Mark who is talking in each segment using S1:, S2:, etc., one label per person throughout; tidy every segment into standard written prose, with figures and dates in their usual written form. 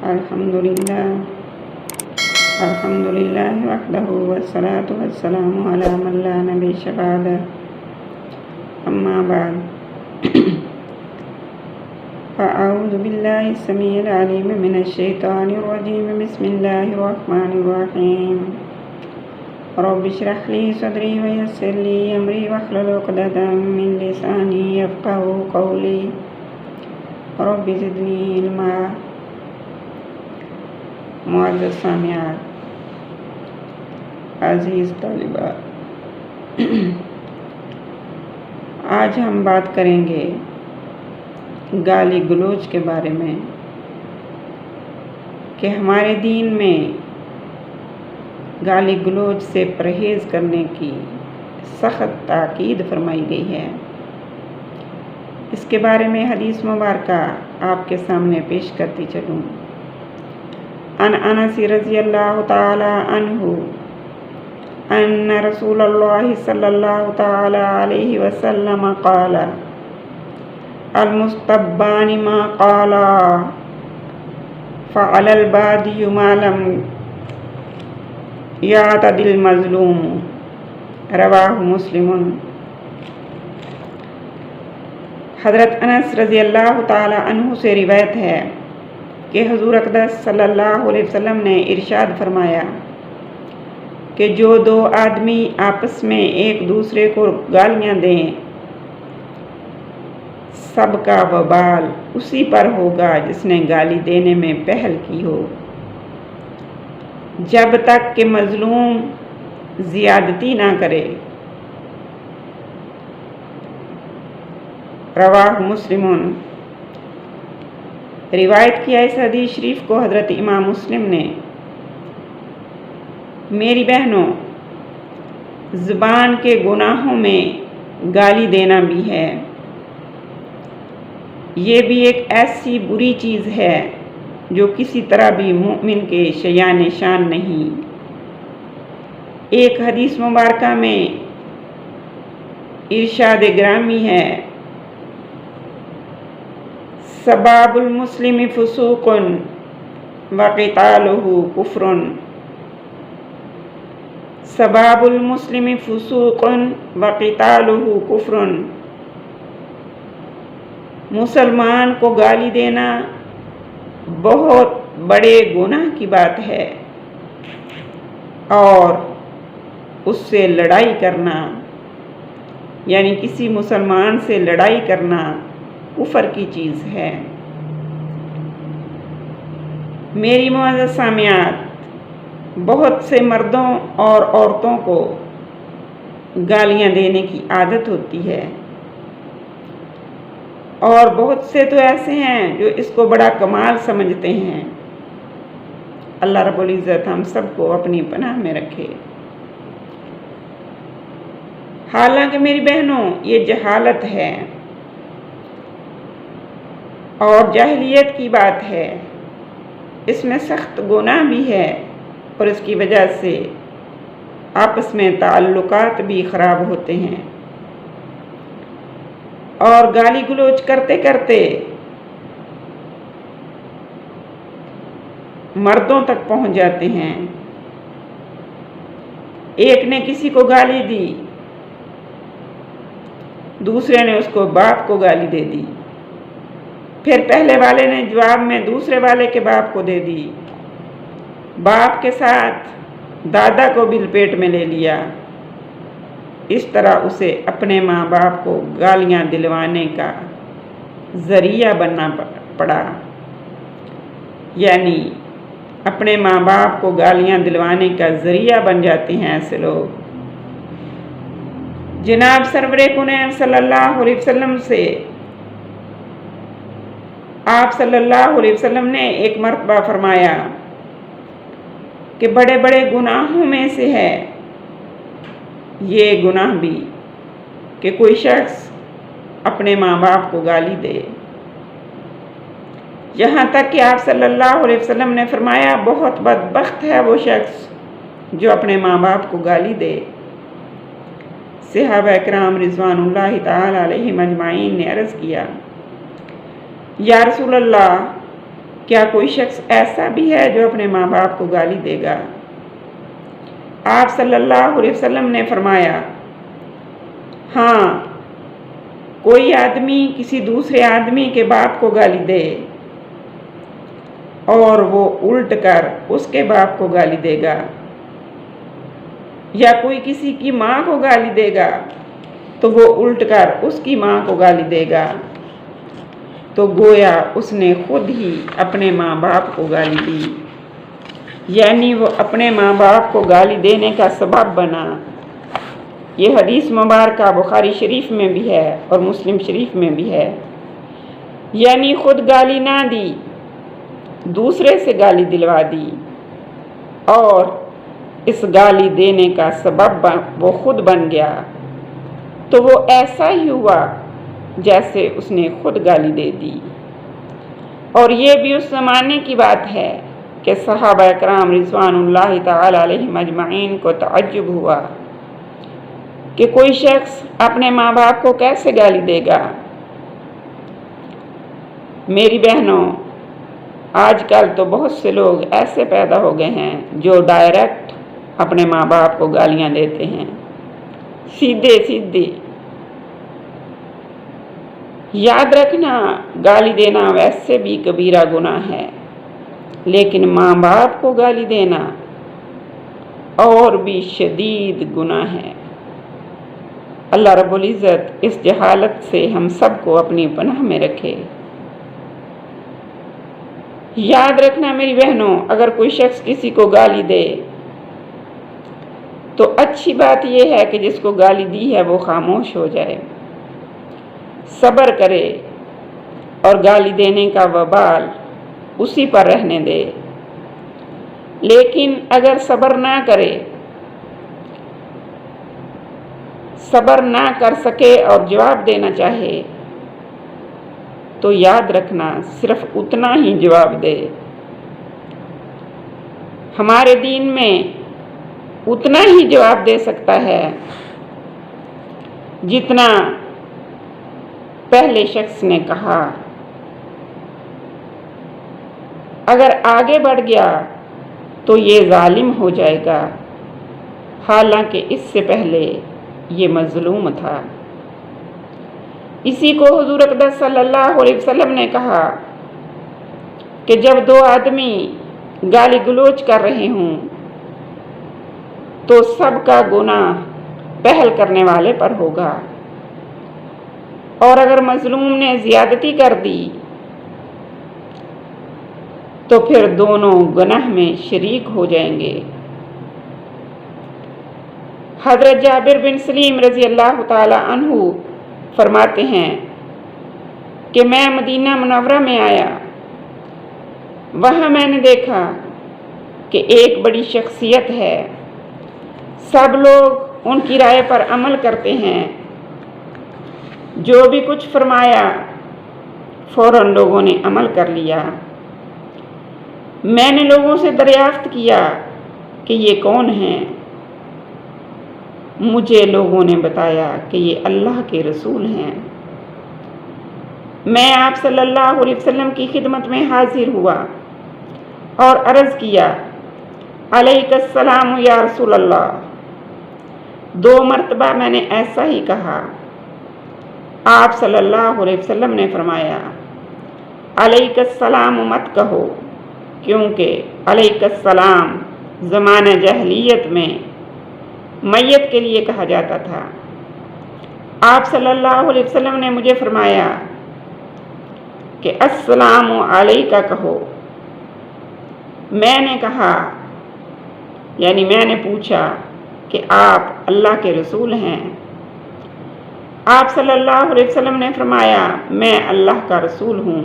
S1: الحمدللہ وحدہ والصلاة والسلام علی من لا نبی بعدہ اما بعد فاعوذ باللہ السمیع العلیم من الشیطان الرجیم بسم اللہ الرحمن الرحیم رب اشرح لی صدری ویسر لی امری واحلل عقدۃ من لسانی یفقہوا قولی رب زدنی علما۔ معزز سامعات، عزیز طالبات، آج ہم بات کریں گے گالی گلوچ کے بارے میں کہ ہمارے دین میں گالی گلوچ سے پرہیز کرنے کی سخت تاکید فرمائی گئی ہے۔ اس کے بارے میں حدیث مبارکہ آپ کے سامنے پیش کرتی چلوں۔ عن انس رضی اللہ تعالی عنہ ان رسول اللہ صلی اللہ تعالی علیہ وسلم قال المستبان ما قالا فعلى البادی ما لم یعتد المظلوم، رواہ مسلم۔ حضرت انس رضی اللہ تعالی عنہ سے روایت ہے کہ حضور اقدس صلی اللہ علیہ وسلم نے ارشاد فرمایا کہ جو دو آدمی آپس میں ایک دوسرے کو گالیاں دیں، سب کا وبال اسی پر ہوگا جس نے گالی دینے میں پہل کی ہو، جب تک کہ مظلوم زیادتی نہ کرے۔ رواہ مسلم۔ روایت کیا اس حدیث شریف کو حضرت امام مسلم نے۔ میری بہنوں، زبان کے گناہوں میں گالی دینا بھی ہے۔ یہ بھی ایک ایسی بری چیز ہے جو کسی طرح بھی مومن کے شایان شان نہیں۔ ایک حدیث مبارکہ میں ارشاد گرامی ہے، سباب المسلم فسوق وقتالہ کفر، سباب المسلم فسوق وقتالہ کفر۔ مسلمان کو گالی دینا بہت بڑے گناہ کی بات ہے، اور اس سے لڑائی کرنا یعنی کسی مسلمان سے لڑائی کرنا کفر کی چیز ہے۔ میری معزز سامعات، بہت سے مردوں اور عورتوں کو گالیاں دینے کی عادت ہوتی ہے، اور بہت سے تو ایسے ہیں جو اس کو بڑا کمال سمجھتے ہیں۔ اللہ رب العزت ہم سب کو اپنی پناہ میں رکھے۔ حالانکہ میری بہنوں، یہ جہالت ہے اور جاہلیت کی بات ہے، اس میں سخت گناہ بھی ہے، اور اس کی وجہ سے آپس میں تعلقات بھی خراب ہوتے ہیں، اور گالی گلوچ کرتے کرتے مردوں تک پہنچ جاتے ہیں۔ ایک نے کسی کو گالی دی، دوسرے نے اس کو باپ کو گالی دے دی، پھر پہلے والے نے جواب میں دوسرے والے کے باپ کو دے دی، باپ کے ساتھ دادا کو بھی لپیٹ میں لے لیا۔ اس طرح اسے اپنے ماں باپ کو گالیاں دلوانے کا ذریعہ بننا پڑا، یعنی اپنے ماں باپ کو گالیاں دلوانے کا ذریعہ بن جاتے ہیں ایسے لوگ۔ جناب سرور کونین صلی اللہ علیہ وسلم سے آپ صلی اللہ علیہ وسلم نے ایک مرتبہ فرمایا کہ بڑے بڑے گناہوں میں سے ہے یہ گناہ بھی کہ کوئی شخص اپنے ماں باپ کو گالی دے، یہاں تک کہ آپ صلی اللہ علیہ وسلم نے فرمایا بہت بدبخت ہے وہ شخص جو اپنے ماں باپ کو گالی دے۔ صحابہ کرام رضوان اللہ تعالی علیہم اجمعین نے عرض کیا، یا رسول اللہ، کیا کوئی شخص ایسا بھی ہے جو اپنے ماں باپ کو گالی دے گا؟ آپ صلی اللہ علیہ وسلم نے فرمایا، ہاں، کوئی آدمی کسی دوسرے آدمی کے باپ کو گالی دے اور وہ الٹ کر اس کے باپ کو گالی دے گا، یا کوئی کسی کی ماں کو گالی دے گا تو وہ الٹ کر اس کی ماں کو گالی دے گا، تو گویا اس نے خود ہی اپنے ماں باپ کو گالی دی، یعنی وہ اپنے ماں باپ کو گالی دینے کا سبب بنا۔ یہ حدیث مبارکہ بخاری شریف میں بھی ہے اور مسلم شریف میں بھی ہے، یعنی خود گالی نہ دی، دوسرے سے گالی دلوا دی، اور اس گالی دینے کا سبب وہ خود بن گیا، تو وہ ایسا ہی ہوا جیسے اس نے خود گالی دے دی۔ اور یہ بھی اس زمانے کی بات ہے کہ صحابہ کرام رضوان اللہ تعالی علیہم اجمعین کو تعجب ہوا کہ کوئی شخص اپنے ماں باپ کو کیسے گالی دے گا۔ میری بہنوں، آج کل تو بہت سے لوگ ایسے پیدا ہو گئے ہیں جو ڈائریکٹ اپنے ماں باپ کو گالیاں دیتے ہیں، سیدھے سیدھے۔ یاد رکھنا، گالی دینا ویسے بھی کبیرہ گناہ ہے، لیکن ماں باپ کو گالی دینا اور بھی شدید گناہ ہے۔ اللہ رب العزت اس جہالت سے ہم سب کو اپنی پناہ میں رکھے۔ یاد رکھنا میری بہنوں، اگر کوئی شخص کسی کو گالی دے تو اچھی بات یہ ہے کہ جس کو گالی دی ہے وہ خاموش ہو جائے، صبر کرے اور گالی دینے کا وبال اسی پر رہنے دے۔ لیکن اگر صبر نہ کر سکے اور جواب دینا چاہے تو یاد رکھنا صرف اتنا ہی جواب دے۔ ہمارے دین میں اتنا ہی جواب دے سکتا ہے جتنا پہلے شخص نے کہا۔ اگر آگے بڑھ گیا تو یہ ظالم ہو جائے گا، حالانکہ اس سے پہلے یہ مظلوم تھا۔ اسی کو حضور اقدس صلی اللہ علیہ وسلم نے کہا کہ جب دو آدمی گالی گلوچ کر رہے ہوں تو سب کا گناہ پہل کرنے والے پر ہوگا، اور اگر مظلوم نے زیادتی کر دی تو پھر دونوں گناہ میں شریک ہو جائیں گے۔ حضرت جابر بن سلیم رضی اللہ تعالی عنہ فرماتے ہیں کہ میں مدینہ منورہ میں آیا، وہاں میں نے دیکھا کہ ایک بڑی شخصیت ہے، سب لوگ ان کی رائے پر عمل کرتے ہیں، جو بھی کچھ فرمایا فوراً لوگوں نے عمل کر لیا۔ میں نے لوگوں سے دریافت کیا کہ یہ کون ہیں؟ مجھے لوگوں نے بتایا کہ یہ اللہ کے رسول ہیں۔ میں آپ صلی اللہ علیہ وسلم کی خدمت میں حاضر ہوا اور عرض کیا، علیک السلام یا رسول اللہ۔ 2 مرتبہ میں نے ایسا ہی کہا۔ آپ صلی اللہ علیہ وسلم نے فرمایا، علیک السلام مت کہو، کیونکہ علیک السلام زمانہ جاہلیت میں میت کے لیے کہا جاتا تھا۔ آپ صلی اللہ علیہ وسلم نے مجھے فرمایا کہ السلام علیکہ کہو۔ میں نے کہا، یعنی میں نے پوچھا کہ آپ اللہ کے رسول ہیں؟ آپ صلی اللہ علیہ وسلم نے فرمایا، میں اللہ کا رسول ہوں۔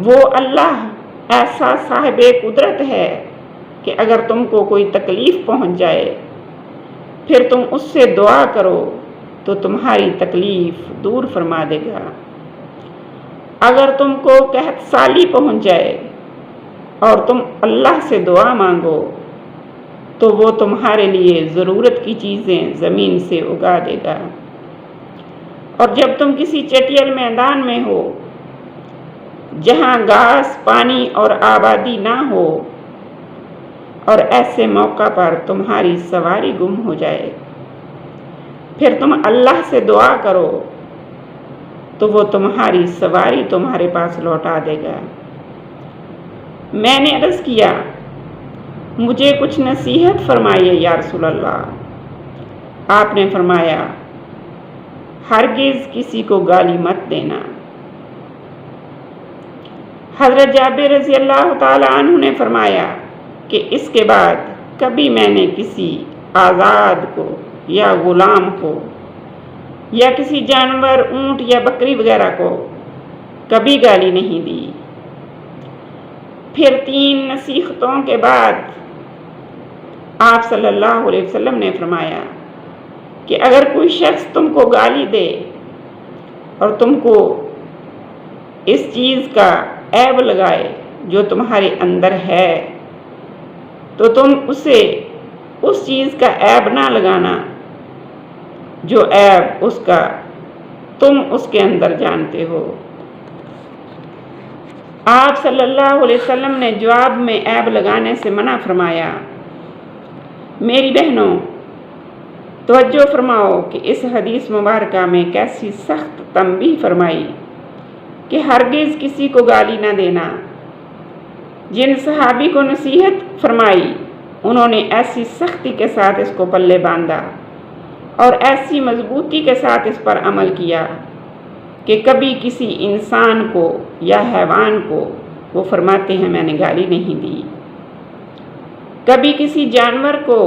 S1: وہ اللہ ایسا صاحب قدرت ہے کہ اگر تم کو کوئی تکلیف پہنچ جائے پھر تم اس سے دعا کرو تو تمہاری تکلیف دور فرما دے گا۔ اگر تم کو قحط سالی پہنچ جائے اور تم اللہ سے دعا مانگو تو وہ تمہارے لیے ضرورت کی چیزیں زمین سے اگا دے گا۔ اور جب تم کسی چٹیل میدان میں ہو جہاں گھاس، پانی اور آبادی نہ ہو، اور ایسے موقع پر تمہاری سواری گم ہو جائے، پھر تم اللہ سے دعا کرو تو وہ تمہاری سواری تمہارے پاس لوٹا دے گا۔ میں نے عرض کیا، مجھے کچھ نصیحت فرمائیے یا رسول اللہ۔ آپ نے فرمایا، ہرگز کسی کو گالی مت دینا۔ حضرت جابر رضی اللہ تعالیٰ عنہ نے فرمایا کہ اس کے بعد کبھی میں نے کسی آزاد کو یا غلام کو یا کسی جانور، اونٹ یا بکری وغیرہ کو کبھی گالی نہیں دی۔ پھر 3 نصیحتوں کے بعد آپ صلی اللہ علیہ وسلم نے فرمایا کہ اگر کوئی شخص تم کو گالی دے اور تم کو اس چیز کا عیب لگائے جو تمہارے اندر ہے، تو تم اسے اس چیز کا عیب نہ لگانا جو عیب اس کا تم اس کے اندر جانتے ہو۔ آپ صلی اللہ علیہ وسلم نے جواب میں عیب لگانے سے منع فرمایا۔ میری بہنوں، توجہ فرماؤ کہ اس حدیث مبارکہ میں کیسی سخت تنبیہ فرمائی کہ ہرگز کسی کو گالی نہ دینا۔ جن صحابی کو نصیحت فرمائی انہوں نے ایسی سختی کے ساتھ اس کو پلے باندھا اور ایسی مضبوطی کے ساتھ اس پر عمل کیا کہ کبھی کسی انسان کو یا حیوان کو وہ فرماتے ہیں میں نے گالی نہیں دی، کبھی کسی جانور کو،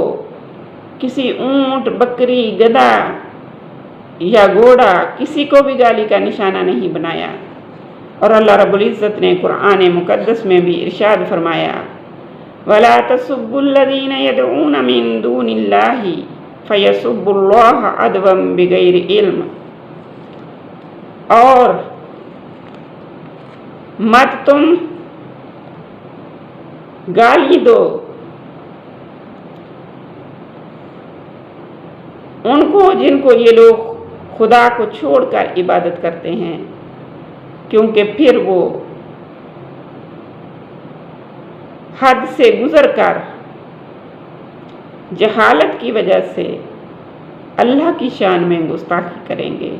S1: کسی اونٹ، بکری، گدھا یا گھوڑا، کسی کو بھی گالی کا نشانہ نہیں بنایا۔ اور اللہ رب العزت نے قرآن مقدس میں بھی ارشاد فرمایا، وَلَا تَسُبُّوا الَّذِينَ يَدْعُونَ مِن دُونِ اللَّهِ فَيَسُبُّوا اللَّهَ عَدْوًا بِغَيْرِ عِلْمٍ، اور مت تم گالی دو ان کو جن کو یہ لوگ خدا کو چھوڑ کر عبادت کرتے ہیں، کیونکہ پھر وہ حد سے گزر کر جہالت کی وجہ سے اللہ کی شان میں گستاخی کریں گے۔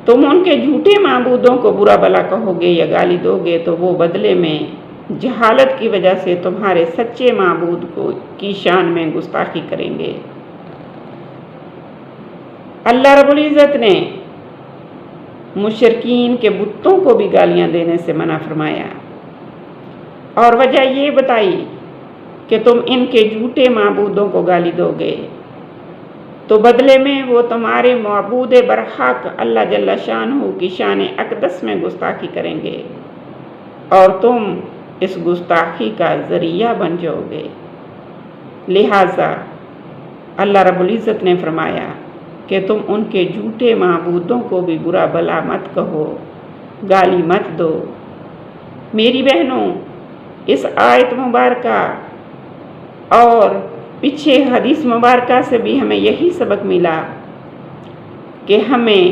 S1: تم ان کے جھوٹے معبودوں کو برا بھلا کہو گے یا گالی دو گے تو وہ بدلے میں جہالت کی وجہ سے تمہارے سچے معبود کی شان میں گستاخی کریں گے۔ اللہ رب العزت نے مشرکین کے بتوں کو بھی گالیاں دینے سے منع فرمایا، اور وجہ یہ بتائی کہ تم ان کے جھوٹے معبودوں کو گالی دو گے تو بدلے میں وہ تمہارے معبود برحق اللہ جل شانہ کی شان اقدس میں گستاخی کریں گے، اور تم اس گستاخی کا ذریعہ بن جاؤ گے۔ لہٰذا اللہ رب العزت نے فرمایا کہ تم ان کے جھوٹے معبودوں کو بھی برا بھلا مت کہو، گالی مت دو۔ میری بہنوں، اس آیت مبارکہ اور پیچھے حدیث مبارکہ سے بھی ہمیں یہی سبق ملا کہ ہمیں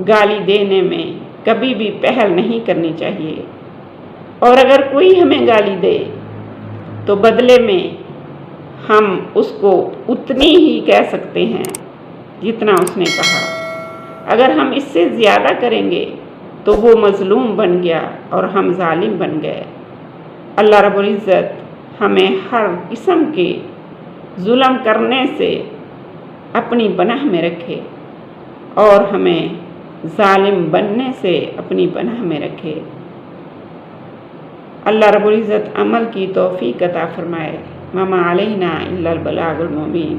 S1: گالی دینے میں کبھی بھی پہل نہیں کرنی چاہیے، اور اگر کوئی ہمیں گالی دے تو بدلے میں ہم اس کو اتنی ہی کہہ سکتے ہیں جتنا اس نے کہا۔ اگر ہم اس سے زیادہ کریں گے تو وہ مظلوم بن گیا اور ہم ظالم بن گئے۔ اللہ رب العزت ہمیں ہر قسم کے ظلم کرنے سے اپنی پناہ میں رکھے اور ہمیں ظالم بننے سے اپنی پناہ میں رکھے۔ اللہ رب العزت عمل کی توفیق عطا فرمائے۔ وما علینا الا البلاغ المبین۔